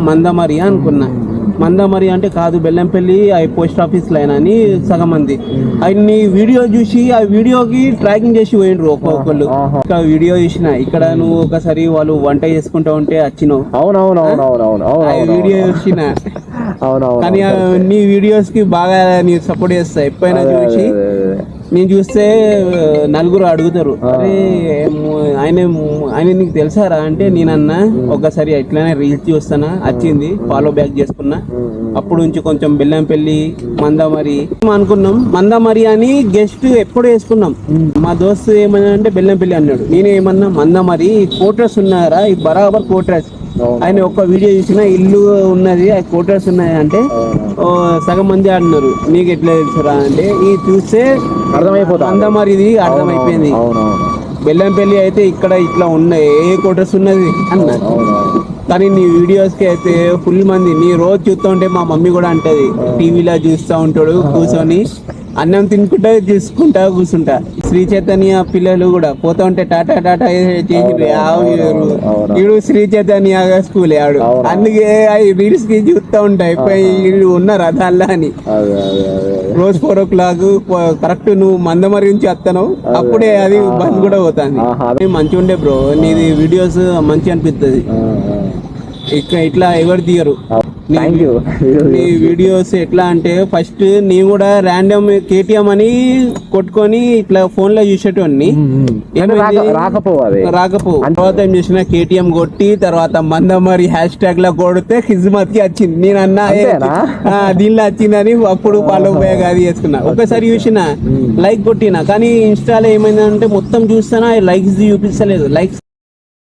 మందమరి అనుకున్నా. మందమరి అంటే కాదు బెల్లంపల్లి అవి పోస్ట్ ఆఫీస్ లైన్ అని సగం మంది అన్ని వీడియో చూసి ఆ వీడియోకి ట్రాకింగ్ చేసి పోయిండ్రు ఒక్కొక్కళ్ళు. ఇంకా వీడియో చూసిన ఇక్కడ నువ్వు ఒకసారి వాళ్ళు వంట చేసుకుంటా ఉంటే వచ్చినావు. వీడియో చూసిన కానీ నీ వీడియోస్ కి బాగా నీ సపోర్ట్ చేస్తా. ఎప్పుడైనా చూసి నేను చూస్తే నలుగురు అడుగుతారు, అరే ఆయన నీకు తెలుసారా అంటే నేనన్నా ఒకసారి ఎట్లనే రీల్స్ చూస్తానా వచ్చింది ఫాలో బ్యాక్ చేసుకున్నా. అప్పుడు నుంచి కొంచెం బెల్లంపల్లి మందమరి అనుకున్నాం. మందమరి అని గెస్ట్ ఎప్పుడు వేసుకున్నాం. మా దోస్తు ఏమన్నా అంటే బెల్లంపల్లి అన్నాడు, నేనేమన్నా మందమరి కోటర్స్ ఉన్నారా ఈ బరాబర్ కోటర్స్. ఆయన ఒక్క వీడియో చూసిన ఇల్లు ఉన్నది ఆ కోటర్స్ ఉన్నాయి అంటే సగం మంది ఆడినారు. నీకు ఎట్లా తెలుసురా అంటే ఈ చూస్తే అర్థమైపోతుంది మందమరి ఇది అర్థమైపోయింది. బెల్లంపల్లి అయితే ఇక్కడ ఇట్లా ఉన్నాయి ఏ కోటర్స్ ఉన్నది అన్న. కానీ నీ వీడియోస్ కి అయితే ఫుల్ మంది నీ రోజు చూస్తూ ఉంటే మా మమ్మీ కూడా అంటది టీవీలో చూస్తూ ఉంటాడు కూర్చొని అన్నం తినుకుంటా చూసుకుంటా కూర్చుంటా. శ్రీ చైతన్య పిల్లలు కూడా పోతా ఉంటే టాటా టాటా చేసి ఈడు శ్రీ చైతన్య స్కూల్ ఆడు అందుకే రీల్స్ కి చూస్తూ ఉంటాయి ఉన్నారు అదల్లా అని. రోజు 4 o'clock కరెక్ట్ నువ్వు మందమరి నుంచి వస్తాను అప్పుడే అది బంద్ కూడా పోతాను. మంచిగా ఉండే బ్రో నీది వీడియోస్ మంచి అనిపిస్తుంది. ఇట్లా ఎవరు తీయరు నీ వీడియోస్. ఎట్లా అంటే ఫస్ట్ నీ కూడా ర్యాండమ్ కేటీఎం అని కొట్టుకొని ఇట్లా ఫోన్ లో చూసేటోని రాకపో తర్వాత ఏం చేసిన కేటీఎం కొట్టి తర్వాత మందమరి హ్యాష్ ట్యాగ్ లో కొడితే హిజ్మత్ కి వచ్చింది. నేను అన్నా దీనిలో వచ్చిందని అప్పుడు ఫాలో పోయాక అది చేసుకున్నా. ఒకసారి చూసిన లైక్ కొట్టినా కానీ ఇన్స్టాలో ఏమైందంటే మొత్తం చూస్తానా లైక్స్ చూపిస్తలేదు. లైక్స్